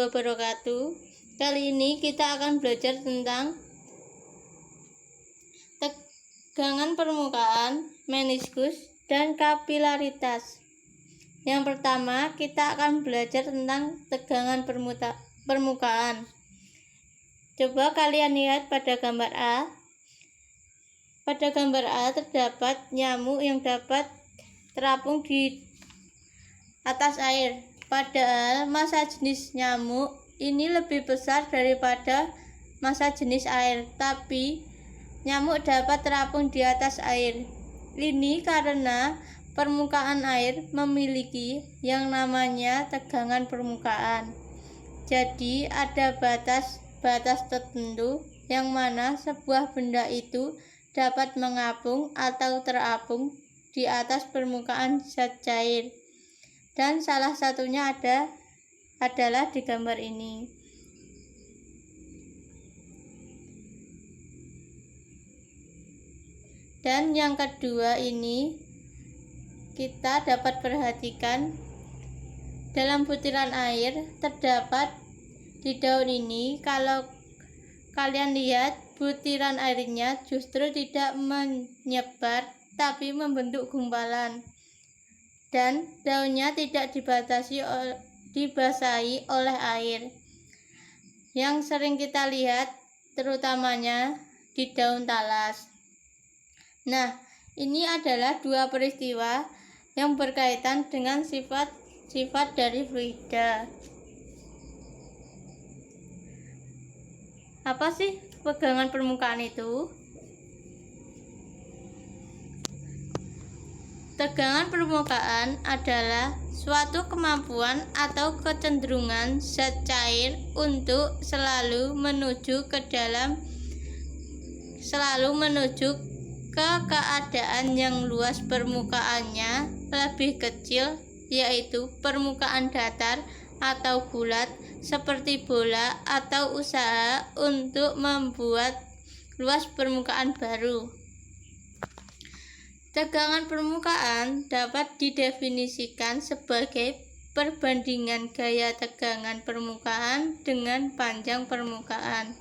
wabarakatuh. Kali ini kita akan belajar tentang tegangan permukaan, meniskus, dan kapilaritas. Yang pertama, kita akan belajar tentang tegangan permukaan. Coba kalian lihat pada gambar A. Pada gambar A terdapat nyamuk yang dapat terapung di atas air. Padahal massa jenis nyamuk ini lebih besar daripada massa jenis air, tapi nyamuk dapat terapung di atas air. Ini karena permukaan air memiliki yang namanya tegangan permukaan. Jadi ada batas tertentu yang mana sebuah benda itu dapat mengapung atau terapung di atas permukaan zat cair. Dan salah satunya adalah di gambar ini. Dan yang kedua ini kita dapat perhatikan dalam butiran air terdapat di daun ini. Kalau kalian lihat, butiran airnya justru tidak menyebar tapi membentuk gumpalan. Dan daunnya tidak dibasahi oleh air yang sering kita lihat terutamanya di daun talas. Nah, ini adalah dua peristiwa yang berkaitan dengan sifat dari fluida. Apa sih tegangan permukaan itu? Tegangan permukaan adalah suatu kemampuan atau kecenderungan zat cair untuk selalu menuju ke keadaan yang luas permukaannya lebih kecil, yaitu permukaan datar atau bulat seperti bola, atau usaha untuk membuat luas permukaan baru. Tegangan permukaan dapat didefinisikan sebagai perbandingan gaya tegangan permukaan dengan panjang permukaan.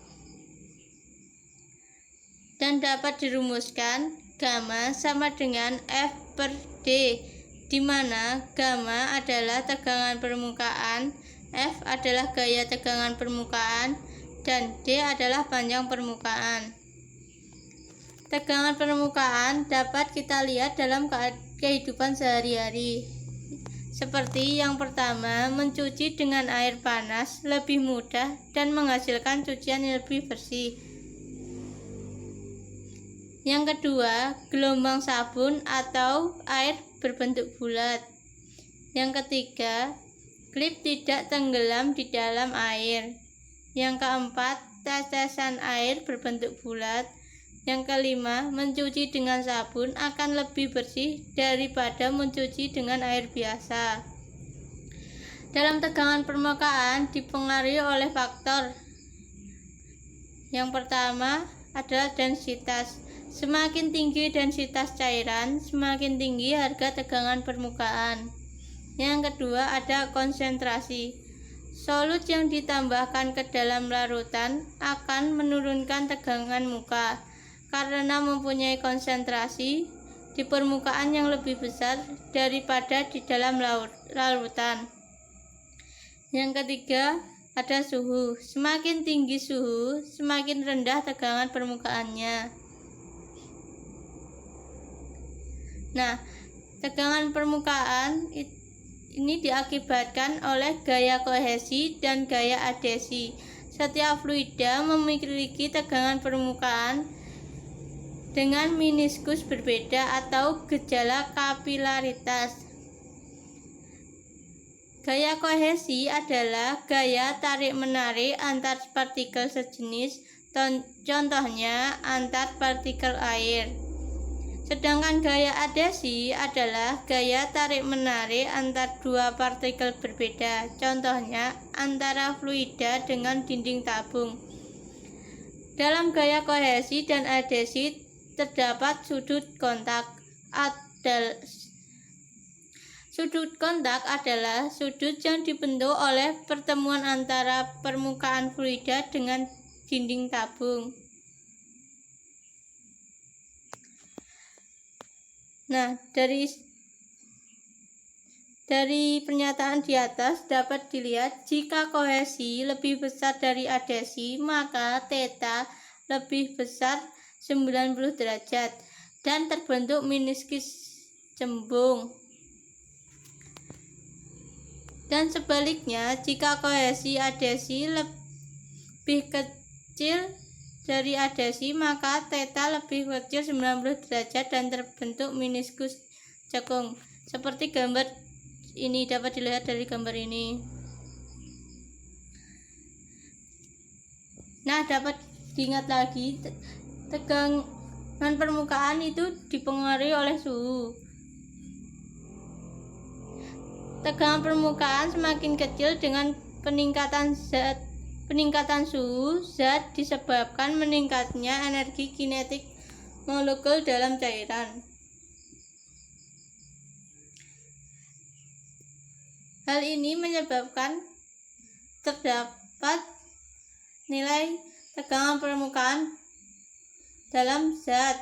Dan dapat dirumuskan gamma sama dengan F per D, di mana gamma adalah tegangan permukaan, F adalah gaya tegangan permukaan, dan D adalah panjang permukaan. Tegangan permukaan dapat kita lihat dalam kehidupan sehari-hari. Seperti yang pertama, mencuci dengan air panas lebih mudah dan menghasilkan cucian yang lebih bersih. Yang kedua, gelombang sabun atau air berbentuk bulat. Yang ketiga, klip tidak tenggelam di dalam air. Yang keempat, tetesan air berbentuk bulat. Yang kelima, mencuci dengan sabun akan lebih bersih daripada mencuci dengan air biasa. Dalam tegangan permukaan dipengaruhi oleh faktor. Yang pertama adalah densitas. Semakin tinggi densitas cairan, semakin tinggi harga tegangan permukaan. Yang kedua ada konsentrasi. Solut yang ditambahkan ke dalam larutan akan menurunkan tegangan muka karena mempunyai konsentrasi di permukaan yang lebih besar daripada di dalam larutan. Yang ketiga ada suhu. Semakin tinggi suhu, semakin rendah tegangan permukaannya. Nah, tegangan permukaan ini diakibatkan oleh gaya kohesi dan gaya adhesi. Setiap fluida memiliki tegangan permukaan dengan meniskus berbeda atau gejala kapilaritas. Gaya kohesi adalah gaya tarik-menarik antar partikel sejenis, contohnya antar partikel air. Sedangkan gaya adhesi adalah gaya tarik-menarik antar dua partikel berbeda, contohnya antara fluida dengan dinding tabung. Dalam gaya kohesi dan adhesi terdapat sudut kontak. Sudut kontak adalah sudut yang dibentuk oleh pertemuan antara permukaan fluida dengan dinding tabung. Nah, dari pernyataan di atas dapat dilihat jika kohesi lebih besar dari adhesi, maka theta lebih besar 90 derajat dan terbentuk meniskus cembung. Dan sebaliknya, jika kohesi adhesi lebih kecil dari adhesi, maka theta lebih kecil 90 derajat dan terbentuk meniskus cekung. Seperti gambar ini, dapat dilihat dari gambar ini. Nah, dapat diingat lagi, tegangan permukaan itu dipengaruhi oleh suhu. Tegangan permukaan semakin kecil dengan peningkatan suhu zat disebabkan meningkatnya energi kinetik molekul dalam cairan. Hal ini menyebabkan terdapat nilai tegangan permukaan dalam zat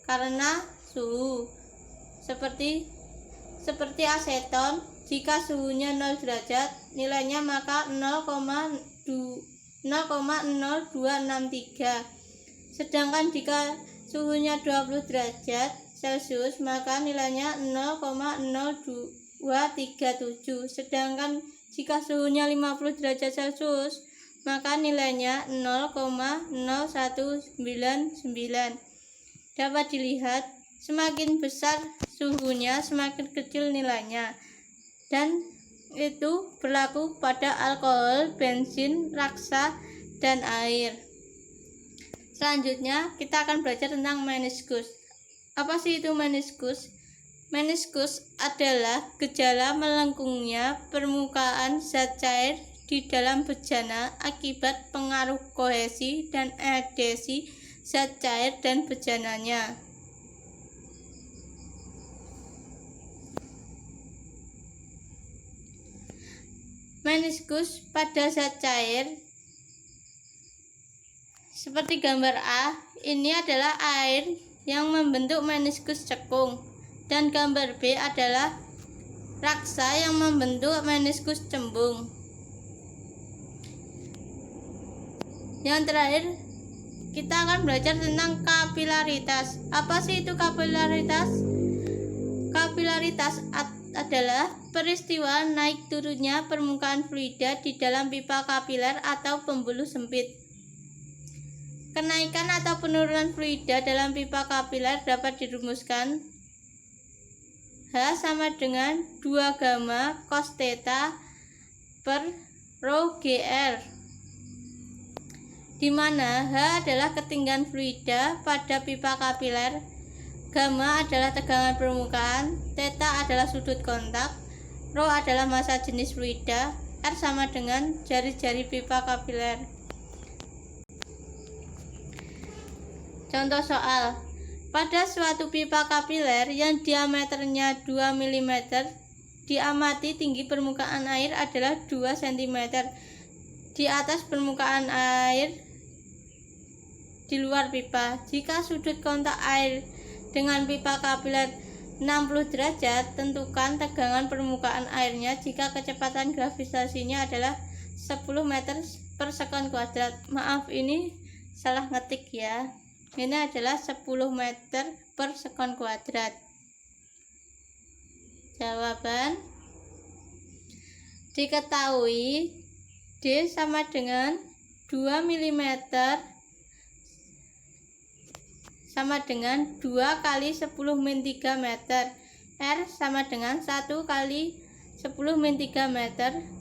karena suhu. Seperti aseton, jika suhunya 0 derajat, nilainya maka 0,0263. Sedangkan jika suhunya 20 derajat Celcius, maka nilainya 0,0237. Sedangkan jika suhunya 50 derajat Celcius, maka nilainya 0,0199. Dapat dilihat, semakin besar suhunya, semakin kecil nilainya. Dan itu berlaku pada alkohol, bensin, raksa, dan air. Selanjutnya, kita akan belajar tentang meniskus. Apa sih itu meniskus? Meniskus adalah gejala melengkungnya permukaan zat cair di dalam bejana akibat pengaruh kohesi dan adhesi zat cair dan bejananya. Meniskus pada zat cair seperti gambar A, ini adalah air yang membentuk meniskus cekung, dan gambar B adalah raksa yang membentuk meniskus cembung. Yang terakhir, kita akan belajar tentang kapilaritas. Apa sih itu kapilaritas? Kapilaritas adalah peristiwa naik turunnya permukaan fluida di dalam pipa kapiler atau pembuluh sempit. Kenaikan atau penurunan fluida dalam pipa kapiler dapat dirumuskan H sama dengan 2 gamma cos theta per rho GR, di mana H adalah ketinggian fluida pada pipa kapiler, gamma adalah tegangan permukaan, theta adalah sudut kontak, rho adalah massa jenis fluida, R sama dengan jari-jari pipa kapiler. Contoh soal, pada suatu pipa kapiler yang diameternya 2 mm, diamati tinggi permukaan air adalah 2 cm di atas permukaan air di luar pipa. Jika sudut kontak air dengan pipa kapiler 60 derajat, tentukan tegangan permukaan airnya jika kecepatan gravitasinya adalah 10 meter per sekon kuadrat. Maaf, ini salah ngetik ya. Ini adalah 10 meter per sekon kuadrat. Jawaban diketahui D sama dengan 2 mm sama dengan 2 kali 10 min 3 meter. R sama dengan 1 kali 10 min 3 meter.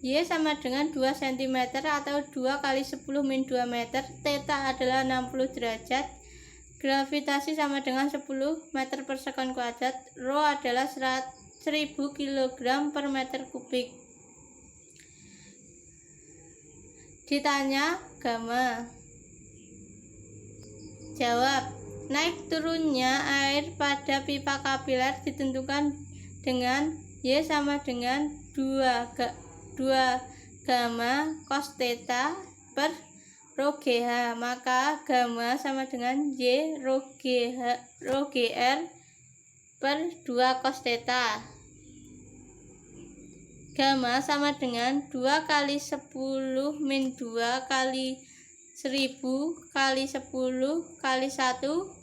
Y sama dengan 2 cm atau 2 kali 10 min 2 meter. Theta adalah 60 derajat. Gravitasi sama dengan 10 meter per sekon kuadrat. Rho adalah 1000 kg per meter kubik. Ditanya gamma. Jawab, Naik turunnya air pada pipa kapiler ditentukan dengan Y sama dengan 2 gamma cos theta per rho GH, maka gamma sama dengan Y rho GR per 2 cos theta. Gamma sama dengan 2 kali 10 min 2 kali 1000 kali 10 kali 1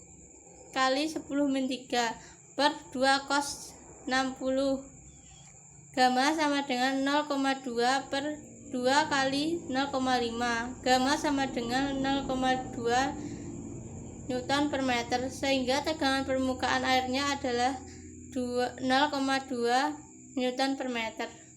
kali 10 min 3 per 2 cos 60. Gamma sama dengan 0,2 per 2 kali 0,5. Gamma sama dengan 0,2 Newton per meter, sehingga tegangan permukaan airnya adalah 0,2 Newton per meter.